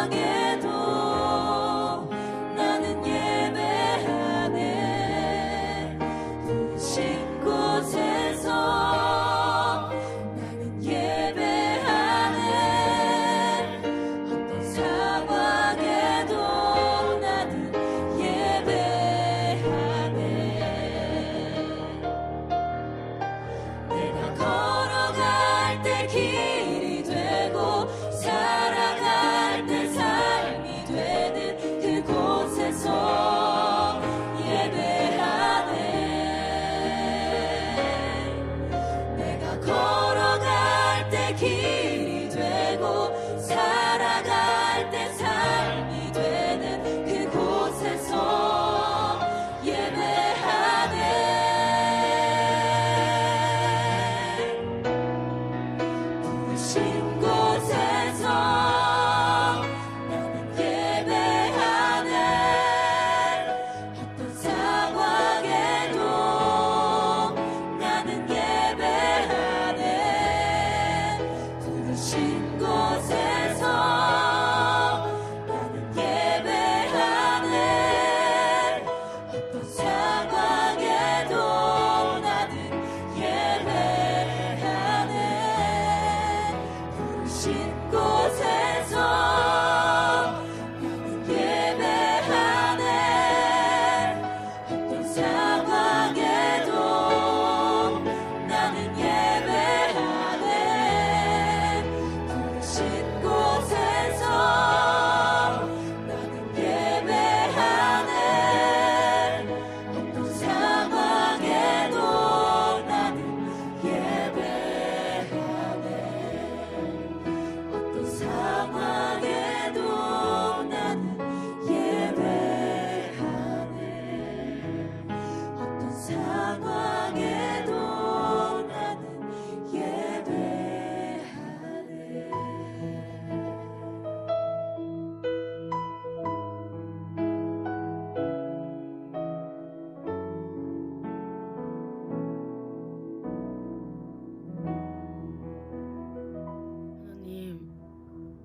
상황에도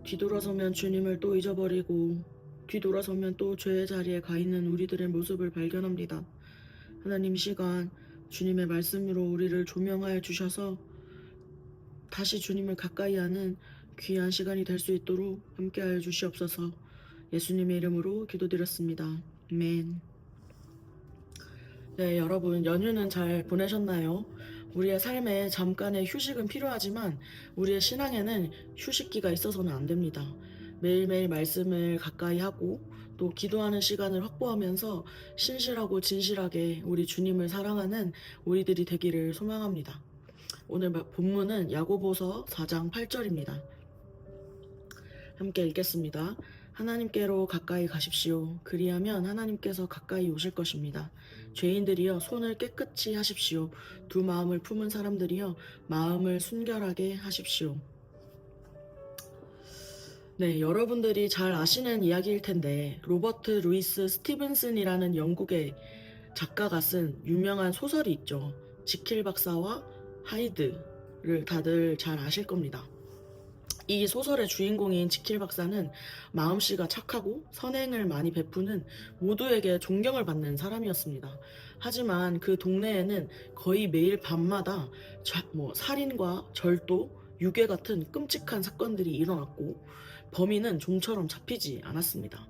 뒤돌아서면 주님을 또 잊어버리고 뒤돌아서면 또 죄의 자리에 가 있는 우리들의 모습을 발견합니다. 하나님, 이 시간 주님의 말씀으로 우리를 조명하여 주셔서 다시 주님을 가까이 하는 귀한 시간이 될 수 있도록 함께하여 주시옵소서. 예수님의 이름으로 기도드렸습니다. 아멘. 네, 여러분 연휴는 잘 보내셨나요? 우리의 삶에 잠깐의 휴식은 필요하지만 우리의 신앙에는 휴식기가 있어서는 안 됩니다. 매일매일 말씀을 가까이 하고 또 기도하는 시간을 확보하면서 신실하고 진실하게 우리 주님을 사랑하는 우리들이 되기를 소망합니다. 오늘 본문은 야고보서 4장 8절입니다. 함께 읽겠습니다. 하나님께로 가까이 가십시오. 그리하면 하나님께서 가까이 오실 것입니다. 죄인들이여 손을 깨끗이 하십시오. 두 마음을 품은 사람들이여 마음을 순결하게 하십시오. 네, 여러분들이 잘 아시는 이야기일 텐데 로버트 루이스 스티븐슨이라는 영국의 작가가 쓴 유명한 소설이 있죠. 지킬 박사와 하이드를 다들 잘 아실 겁니다. 이 소설의 주인공인 지킬 박사는 마음씨가 착하고 선행을 많이 베푸는 모두에게 존경을 받는 사람이었습니다. 하지만 그 동네에는 거의 매일 밤마다 살인과 절도, 유괴 같은 끔찍한 사건들이 일어났고 범인은 좀처럼 잡히지 않았습니다.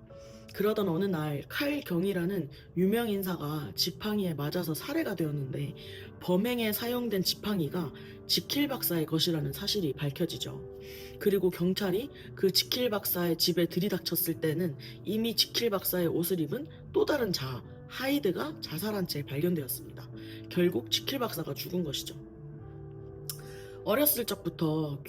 그러던 어느 날 칼 경이라는 유명 인사가 지팡이에 맞아서 살해가 되었는데 범행에 사용된 지팡이가 지킬 박사의 것이라는 사실이 밝혀지죠. 그리고 경찰이 그 지킬 박사의 집에 들이닥쳤을 때는 이미 지킬 박사의 옷을 입은 또 다른 하이드가 자살한 채 발견되었습니다. 결국 지킬 박사가 죽은 것이죠. 어렸을 적부터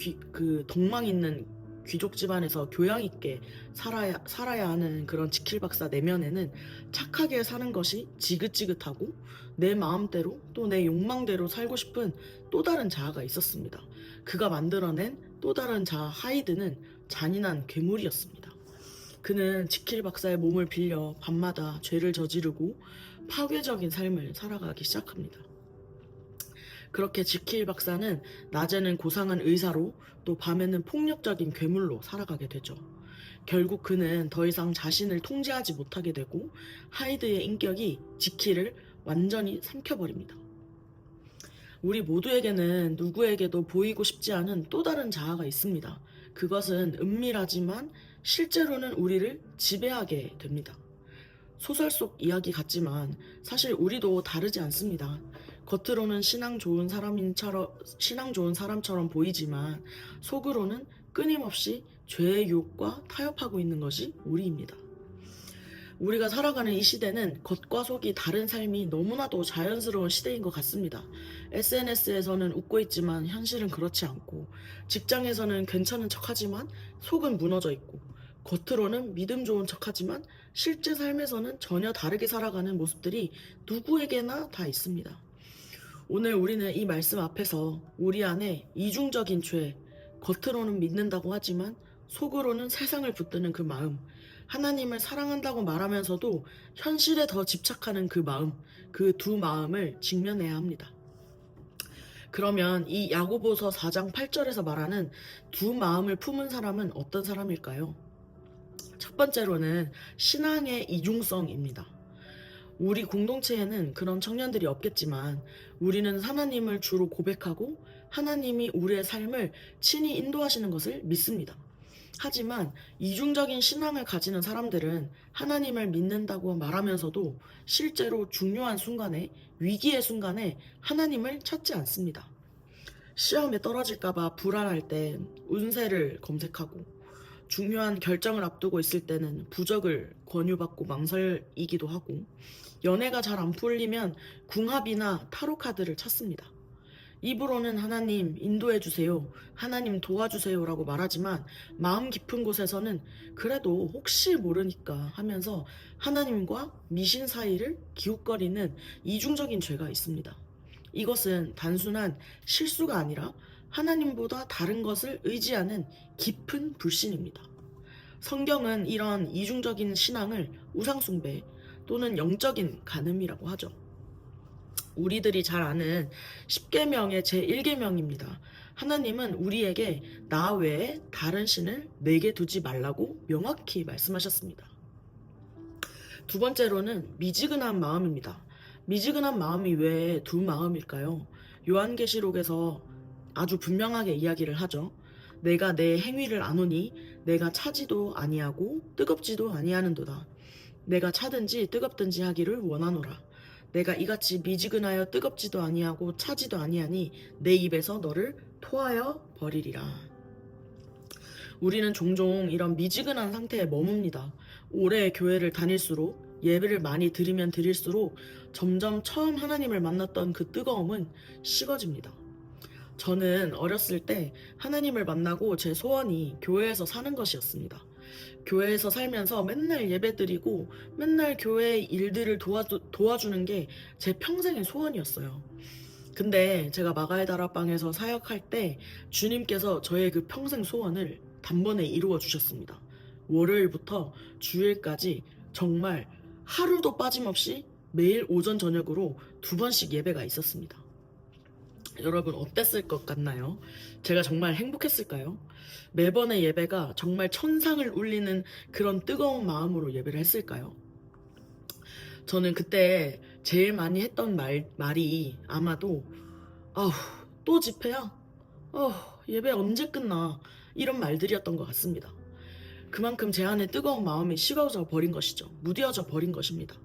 덕망 있는 귀족 집안에서 교양 있게 살아야 하는 그런 지킬 박사 내면에는 착하게 사는 것이 지긋지긋하고 내 마음대로 또 내 욕망대로 살고 싶은 또 다른 자아가 있었습니다. 그가 만들어낸 또 다른 자아 하이드는 잔인한 괴물이었습니다. 그는 지킬 박사의 몸을 빌려 밤마다 죄를 저지르고 파괴적인 삶을 살아가기 시작합니다. 그렇게 지킬 박사는 낮에는 고상한 의사로 또 밤에는 폭력적인 괴물로 살아가게 되죠. 결국 그는 더 이상 자신을 통제하지 못하게 되고 하이드의 인격이 지킬을 완전히 삼켜버립니다. 우리 모두에게는 누구에게도 보이고 싶지 않은 또 다른 자아가 있습니다. 그것은 은밀하지만 실제로는 우리를 지배하게 됩니다. 소설 속 이야기 같지만 사실 우리도 다르지 않습니다. 겉으로는 신앙 좋은 사람처럼 보이지만 속으로는 끊임없이 죄의 유혹과 타협하고 있는 것이 우리입니다. 우리가 살아가는 이 시대는 겉과 속이 다른 삶이 너무나도 자연스러운 시대인 것 같습니다. SNS에서는 웃고 있지만 현실은 그렇지 않고, 직장에서는 괜찮은 척하지만 속은 무너져 있고, 겉으로는 믿음 좋은 척하지만 실제 삶에서는 전혀 다르게 살아가는 모습들이 누구에게나 다 있습니다. 오늘 우리는 이 말씀 앞에서 우리 안에 이중적인 죄, 겉으로는 믿는다고 하지만 속으로는 세상을 붙드는 그 마음, 하나님을 사랑한다고 말하면서도 현실에 더 집착하는 그 마음, 그 두 마음을 직면해야 합니다. 그러면 이 야고보서 4장 8절에서 말하는 두 마음을 품은 사람은 어떤 사람일까요? 첫 번째로는 신앙의 이중성입니다. 우리 공동체에는 그런 청년들이 없겠지만 우리는 하나님을 주로 고백하고 하나님이 우리의 삶을 친히 인도하시는 것을 믿습니다. 하지만 이중적인 신앙을 가지는 사람들은 하나님을 믿는다고 말하면서도 실제로 중요한 순간에, 위기의 순간에 하나님을 찾지 않습니다. 시험에 떨어질까봐 불안할 때 운세를 검색하고, 중요한 결정을 앞두고 있을 때는 부적을 권유받고 망설이기도 하고, 연애가 잘 안 풀리면 궁합이나 타로 카드를 찾습니다. 입으로는 하나님 인도해주세요, 하나님 도와주세요라고 말하지만 마음 깊은 곳에서는 그래도 혹시 모르니까 하면서 하나님과 미신 사이를 기웃거리는 이중적인 죄가 있습니다. 이것은 단순한 실수가 아니라 하나님보다 다른 것을 의지하는 깊은 불신입니다. 성경은 이런 이중적인 신앙을 우상숭배 또는 영적인 간음이라고 하죠. 우리들이 잘 아는 10계명의 제1계명입니다. 하나님은 우리에게 나 외에 다른 신을 내게 두지 말라고 명확히 말씀하셨습니다. 두 번째로는 미지근한 마음입니다. 미지근한 마음이 왜 두 마음일까요? 요한계시록에서 아주 분명하게 이야기를 하죠. 내가 내 행위를 아노니 내가 차지도 아니하고 뜨겁지도 아니하는도다. 내가 차든지 뜨겁든지 하기를 원하노라. 내가 이같이 미지근하여 뜨겁지도 아니하고 차지도 아니하니 내 입에서 너를 토하여 버리리라. 우리는 종종 이런 미지근한 상태에 머뭅니다. 오래 교회를 다닐수록 예배를 많이 드리면 드릴수록 점점 처음 하나님을 만났던 그 뜨거움은 식어집니다. 저는 어렸을 때 하나님을 만나고 제 소원이 교회에서 사는 것이었습니다. 교회에서 살면서 맨날 예배드리고 맨날 교회의 일들을 도와주는 게 제 평생의 소원이었어요. 근데 제가 마가의 다락방에서 사역할 때 주님께서 저의 그 평생 소원을 단번에 이루어 주셨습니다. 월요일부터 주일까지 정말 하루도 빠짐없이 매일 오전 저녁으로 2번씩 예배가 있었습니다. 여러분 어땠을 것 같나요? 제가 정말 행복했을까요? 매번의 예배가 정말 천상을 울리는 그런 뜨거운 마음으로 예배를 했을까요? 저는 그때 제일 많이 했던 말이 아마도 아우 또 집회야? 예배 언제 끝나? 이런 말들이었던 것 같습니다. 그만큼 제 안에 뜨거운 마음이 식어져 버린 것이죠. 무뎌져 버린 것입니다.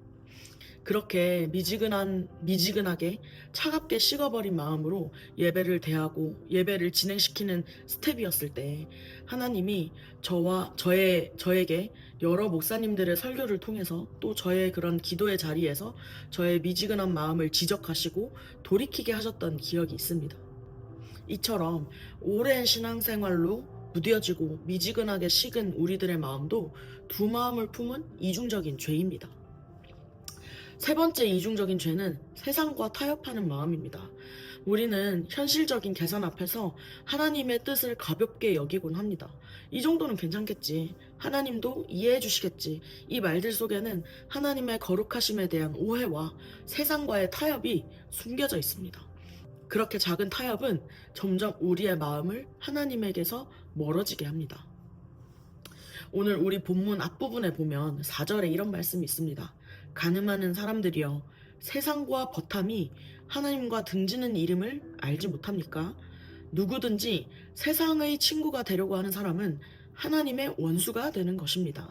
그렇게 미지근하게 차갑게 식어버린 마음으로 예배를 대하고 예배를 진행시키는 스텝이었을 때 하나님이 저에게 여러 목사님들의 설교를 통해서 또 저의 그런 기도의 자리에서 저의 미지근한 마음을 지적하시고 돌이키게 하셨던 기억이 있습니다. 이처럼 오랜 신앙생활로 무뎌지고 미지근하게 식은 우리들의 마음도 두 마음을 품은 이중적인 죄입니다. 세 번째 이중적인 죄는 세상과 타협하는 마음입니다. 우리는 현실적인 계산 앞에서 하나님의 뜻을 가볍게 여기곤 합니다. 이 정도는 괜찮겠지. 하나님도 이해해 주시겠지. 이 말들 속에는 하나님의 거룩하심에 대한 오해와 세상과의 타협이 숨겨져 있습니다. 그렇게 작은 타협은 점점 우리의 마음을 하나님에게서 멀어지게 합니다. 오늘 우리 본문 앞부분에 보면 4절에 이런 말씀이 있습니다. 가늠하는 사람들이여 세상과 버탐이 하나님과 등지는 이름을 알지 못합니까? 누구든지 세상의 친구가 되려고 하는 사람은 하나님의 원수가 되는 것입니다.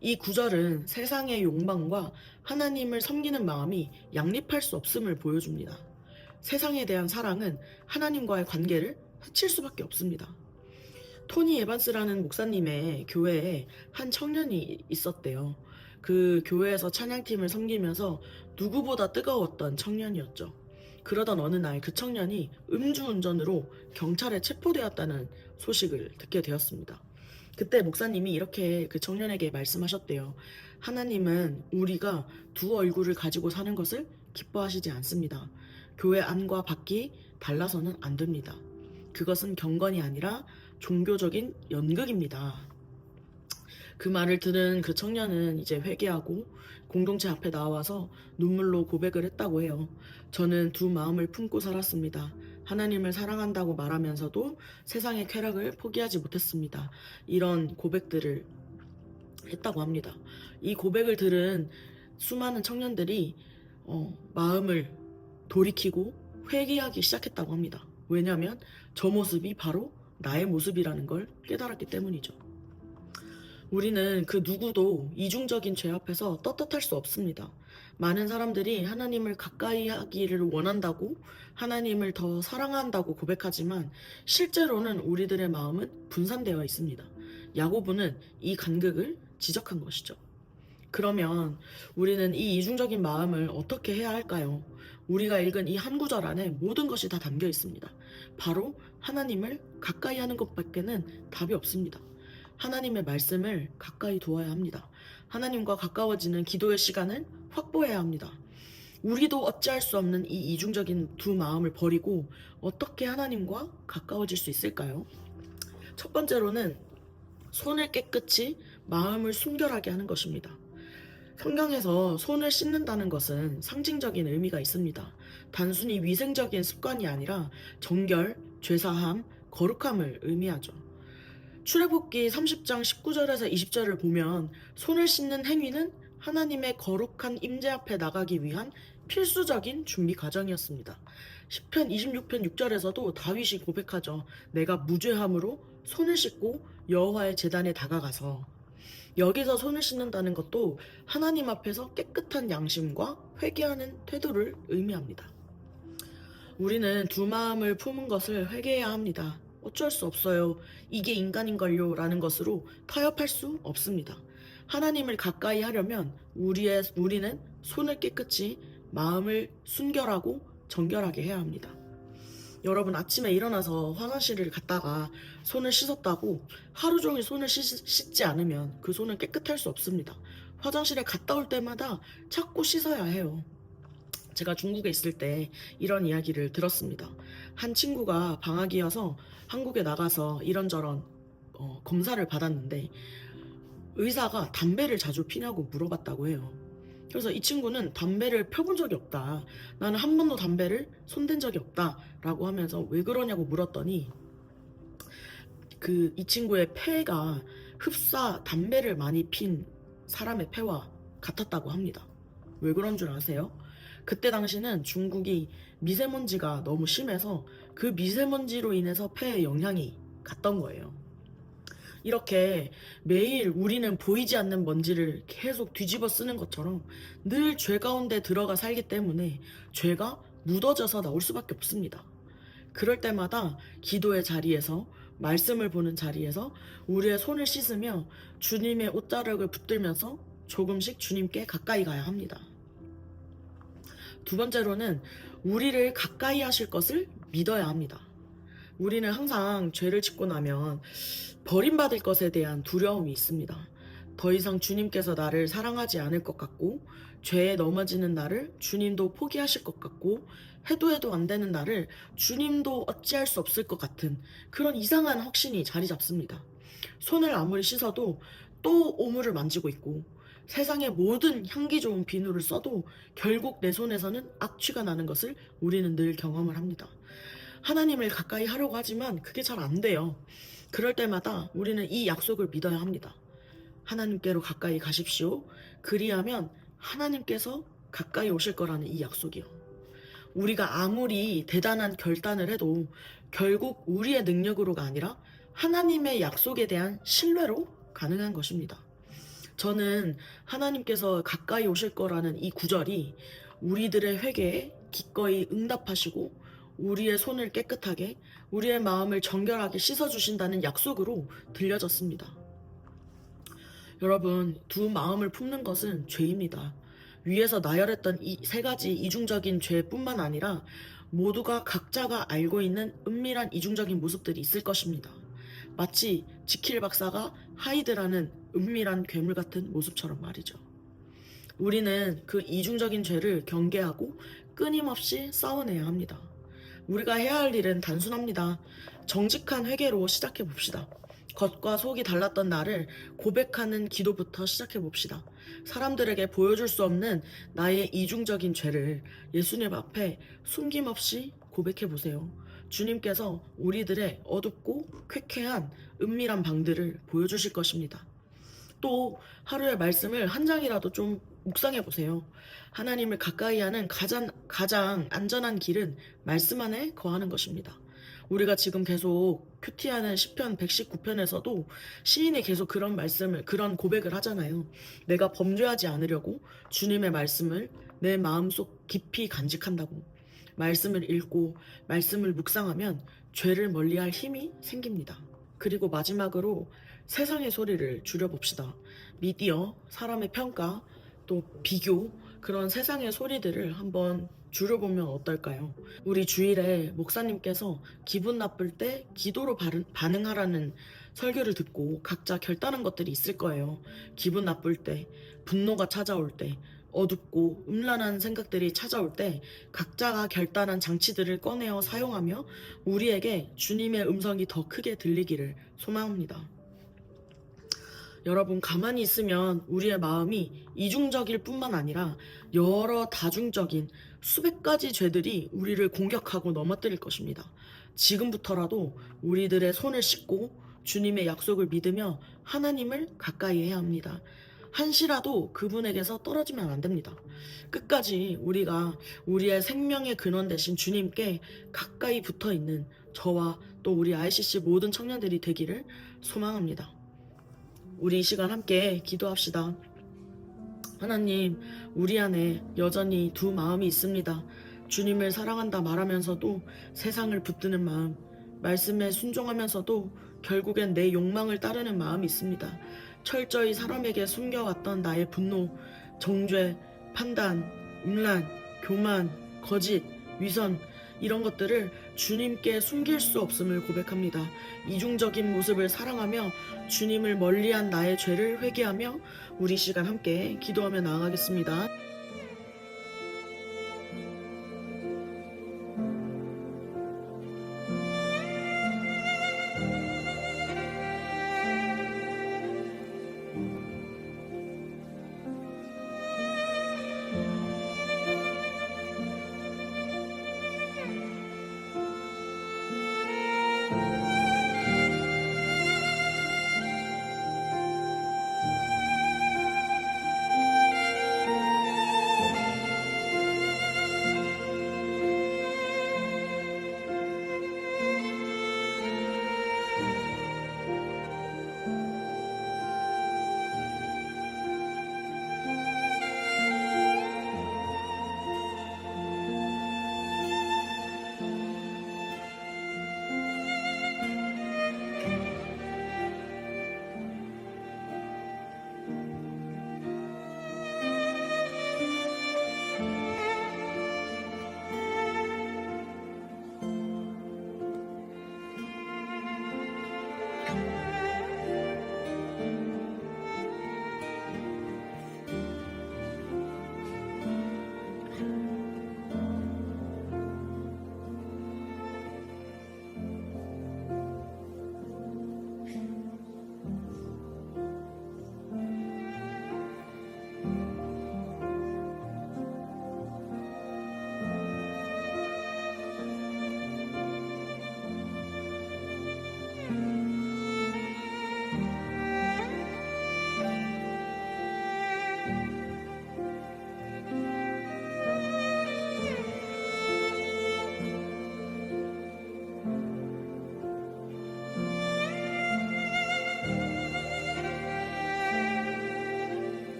이 구절은 세상의 욕망과 하나님을 섬기는 마음이 양립할 수 없음을 보여줍니다. 세상에 대한 사랑은 하나님과의 관계를 해칠 수밖에 없습니다. 토니 에반스라는 목사님의 교회에 한 청년이 있었대요. 그 교회에서 찬양팀을 섬기면서 누구보다 뜨거웠던 청년이었죠. 그러던 어느 날 그 청년이 음주운전으로 경찰에 체포되었다는 소식을 듣게 되었습니다. 그때 목사님이 이렇게 그 청년에게 말씀하셨대요. 하나님은 우리가 두 얼굴을 가지고 사는 것을 기뻐하시지 않습니다. 교회 안과 밖이 달라서는 안 됩니다. 그것은 경건이 아니라 종교적인 연극입니다. 그 말을 들은 그 청년은 이제 회개하고 공동체 앞에 나와서 눈물로 고백을 했다고 해요. 저는 두 마음을 품고 살았습니다. 하나님을 사랑한다고 말하면서도 세상의 쾌락을 포기하지 못했습니다. 이런 고백들을 했다고 합니다. 이 고백을 들은 수많은 청년들이 마음을 돌이키고 회개하기 시작했다고 합니다. 왜냐하면 저 모습이 바로 나의 모습이라는 걸 깨달았기 때문이죠. 우리는 그 누구도 이중적인 죄 앞에서 떳떳할 수 없습니다. 많은 사람들이 하나님을 가까이 하기를 원한다고 하나님을 더 사랑한다고 고백하지만 실제로는 우리들의 마음은 분산되어 있습니다. 야고보는 이 간극을 지적한 것이죠. 그러면 우리는 이 이중적인 마음을 어떻게 해야 할까요? 우리가 읽은 이 한 구절 안에 모든 것이 다 담겨 있습니다. 바로 하나님을 가까이 하는 것밖에는 답이 없습니다. 하나님의 말씀을 가까이 두어야 합니다. 하나님과 가까워지는 기도의 시간을 확보해야 합니다. 우리도 어찌할 수 없는 이 이중적인 두 마음을 버리고 어떻게 하나님과 가까워질 수 있을까요? 첫 번째로는 손을 깨끗이 마음을 순결하게 하는 것입니다. 성경에서 손을 씻는다는 것은 상징적인 의미가 있습니다. 단순히 위생적인 습관이 아니라 정결, 죄사함, 거룩함을 의미하죠. 출애굽기 30장 19절에서 20절을 보면 손을 씻는 행위는 하나님의 거룩한 임재 앞에 나가기 위한 필수적인 준비 과정이었습니다. 시편 26편 6절에서도 다윗이 고백하죠. 내가 무죄함으로 손을 씻고 여호와의 제단에 다가가서. 여기서 손을 씻는다는 것도 하나님 앞에서 깨끗한 양심과 회개하는 태도를 의미합니다. 우리는 두 마음을 품은 것을 회개해야 합니다. 어쩔 수 없어요. 이게 인간인걸요 라는 것으로 타협할 수 없습니다. 하나님을 가까이 하려면 우리는 손을 깨끗이, 마음을 순결하고 정결하게 해야 합니다. 여러분, 아침에 일어나서 화장실을 갔다가 손을 씻었다고 하루 종일 손을 씻지 않으면 그 손은 깨끗할 수 없습니다. 화장실에 갔다 올 때마다 자꾸 씻어야 해요. 제가 중국에 있을 때 이런 이야기를 들었습니다. 한 친구가 방학이어서 한국에 나가서 이런저런 검사를 받았는데 의사가 담배를 자주 피냐고 물어봤다고 해요. 그래서 이 친구는 담배를 펴본 적이 없다. 나는 한 번도 담배를 손댄 적이 없다. 라고 하면서 왜 그러냐고 물었더니 이 친구의 폐가 담배를 많이 핀 사람의 폐와 같았다고 합니다. 왜 그런 줄 아세요? 그때 당시는 중국이 미세먼지가 너무 심해서 그 미세먼지로 인해서 폐에 영향이 갔던 거예요. 이렇게 매일 우리는 보이지 않는 먼지를 계속 뒤집어 쓰는 것처럼 늘 죄 가운데 들어가 살기 때문에 죄가 묻어져서 나올 수밖에 없습니다. 그럴 때마다 기도의 자리에서, 말씀을 보는 자리에서 우리의 손을 씻으며 주님의 옷자락을 붙들면서 조금씩 주님께 가까이 가야 합니다. 두 번째로는 우리를 가까이 하실 것을 믿어야 합니다. 우리는 항상 죄를 짓고 나면 버림받을 것에 대한 두려움이 있습니다. 더 이상 주님께서 나를 사랑하지 않을 것 같고, 죄에 넘어지는 나를 주님도 포기하실 것 같고, 해도 안 되는 나를 주님도 어찌할 수 없을 것 같은 그런 이상한 확신이 자리 잡습니다. 손을 아무리 씻어도 또 오물을 만지고 있고, 세상의 모든 향기 좋은 비누를 써도 결국 내 손에서는 악취가 나는 것을 우리는 늘 경험을 합니다. 하나님을 가까이 하려고 하지만 그게 잘 안 돼요. 그럴 때마다 우리는 이 약속을 믿어야 합니다. 하나님께로 가까이 가십시오. 그리하면 하나님께서 가까이 오실 거라는 이 약속이요. 우리가 아무리 대단한 결단을 해도 결국 우리의 능력으로가 아니라 하나님의 약속에 대한 신뢰로 가능한 것입니다. 저는 하나님께서 가까이 오실 거라는 이 구절이 우리들의 회개에 기꺼이 응답하시고 우리의 손을 깨끗하게, 우리의 마음을 정결하게 씻어주신다는 약속으로 들려졌습니다. 여러분, 두 마음을 품는 것은 죄입니다. 위에서 나열했던 이 세 가지 이중적인 죄뿐만 아니라 모두가 각자가 알고 있는 은밀한 이중적인 모습들이 있을 것입니다. 마치 지킬 박사가 하이드라는 은밀한 괴물 같은 모습처럼 말이죠. 우리는 그 이중적인 죄를 경계하고 끊임없이 싸워내야 합니다. 우리가 해야 할 일은 단순합니다. 정직한 회개로 시작해 봅시다. 겉과 속이 달랐던 나를 고백하는 기도부터 시작해 봅시다. 사람들에게 보여줄 수 없는 나의 이중적인 죄를 예수님 앞에 숨김없이 고백해 보세요. 주님께서 우리들의 어둡고 쾌쾌한 은밀한 방들을 보여주실 것입니다. 또 하루의 말씀을 한 장이라도 좀 묵상해 보세요. 하나님을 가까이 하는 가장 안전한 길은 말씀 안에 거하는 것입니다. 우리가 지금 계속 큐티하는 시편 119편에서도 시인이 계속 그런 고백을 하잖아요. 내가 범죄하지 않으려고 주님의 말씀을 내 마음속 깊이 간직한다고. 말씀을 읽고 말씀을 묵상하면 죄를 멀리할 힘이 생깁니다. 그리고 마지막으로 세상의 소리를 줄여봅시다. 미디어, 사람의 평가, 또 비교, 그런 세상의 소리들을 한번 줄여보면 어떨까요? 우리 주일에 목사님께서 기분 나쁠 때 기도로 반응하라는 설교를 듣고 각자 결단한 것들이 있을 거예요. 기분 나쁠 때, 분노가 찾아올 때, 어둡고 음란한 생각들이 찾아올 때 각자가 결단한 장치들을 꺼내어 사용하며 우리에게 주님의 음성이 더 크게 들리기를 소망합니다. 여러분, 가만히 있으면 우리의 마음이 이중적일 뿐만 아니라 여러 다중적인 수백 가지 죄들이 우리를 공격하고 넘어뜨릴 것입니다. 지금부터라도 우리들의 손을 씻고 주님의 약속을 믿으며 하나님을 가까이 해야 합니다. 한시라도 그분에게서 떨어지면 안 됩니다. 끝까지 우리가 우리의 생명의 근원 되신 주님께 가까이 붙어 있는 저와 또 우리 ICC 모든 청년들이 되기를 소망합니다. 우리 이 시간 함께 기도합시다. 하나님, 우리 안에 여전히 두 마음이 있습니다. 주님을 사랑한다 말하면서도 세상을 붙드는 마음, 말씀에 순종하면서도 결국엔 내 욕망을 따르는 마음이 있습니다. 철저히 사람에게 숨겨왔던 나의 분노, 정죄, 판단, 음란, 교만, 거짓, 위선, 이런 것들을 주님께 숨길 수 없음을 고백합니다. 이중적인 모습을 사랑하며 주님을 멀리한 나의 죄를 회개하며 우리 시간 함께 기도하며 나아가겠습니다.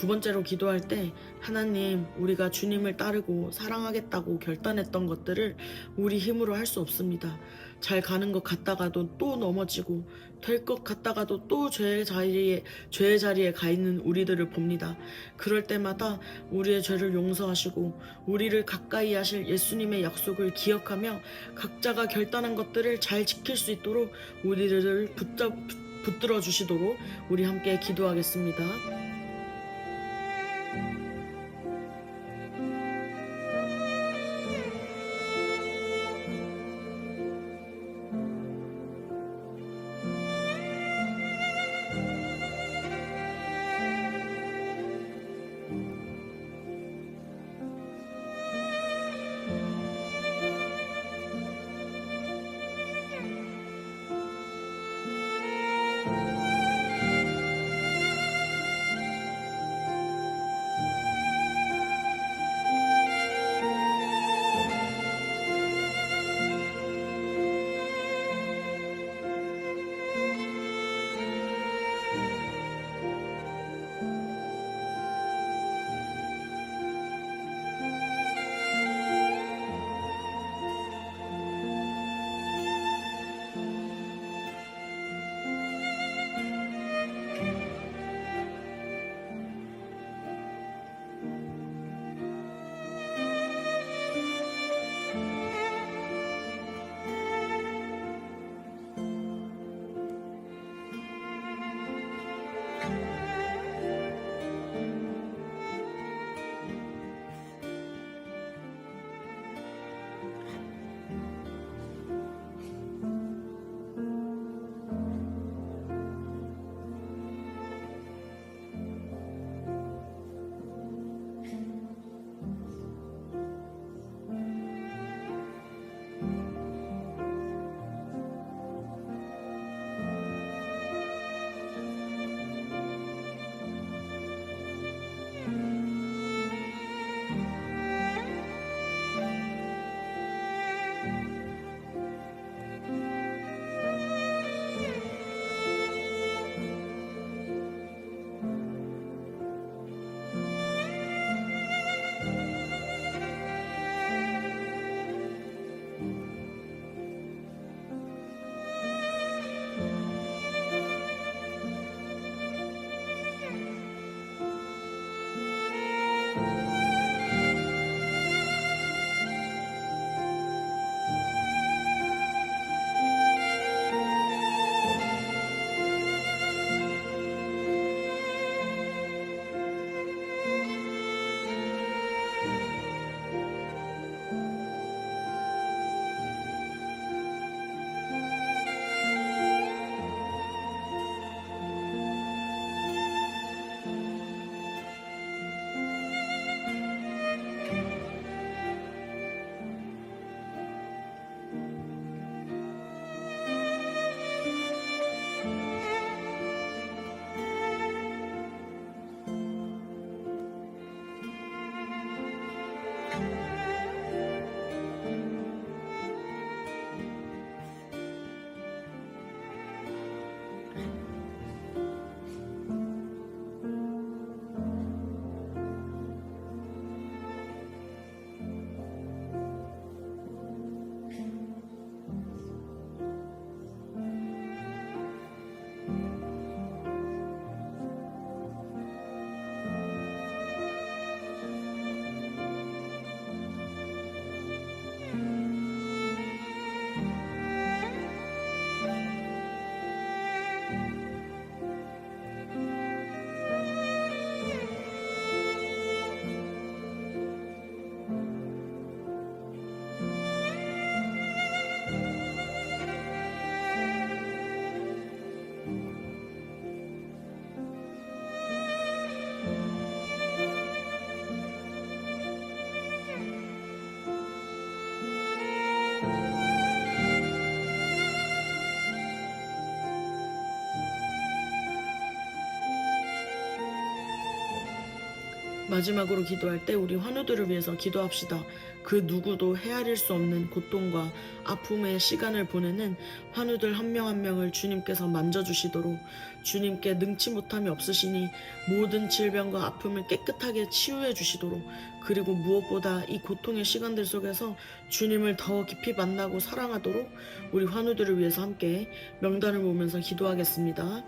두 번째로 기도할 때 하나님, 우리가 주님을 따르고 사랑하겠다고 결단했던 것들을 우리 힘으로 할 수 없습니다. 잘 가는 것 같다가도 또 넘어지고 될 것 같다가도 또 죄의 자리에 가 있는 우리들을 봅니다. 그럴 때마다 우리의 죄를 용서하시고 우리를 가까이 하실 예수님의 약속을 기억하며 각자가 결단한 것들을 잘 지킬 수 있도록 우리들을 붙들어 주시도록 우리 함께 기도하겠습니다. 마지막으로 기도할 때 우리 환우들을 위해서 기도합시다. 그 누구도 헤아릴 수 없는 고통과 아픔의 시간을 보내는 환우들 한 명 한 명을 주님께서 만져주시도록, 주님께 능치 못함이 없으시니 모든 질병과 아픔을 깨끗하게 치유해 주시도록, 그리고 무엇보다 이 고통의 시간들 속에서 주님을 더 깊이 만나고 사랑하도록 우리 환우들을 위해서 함께 명단을 보면서 기도하겠습니다.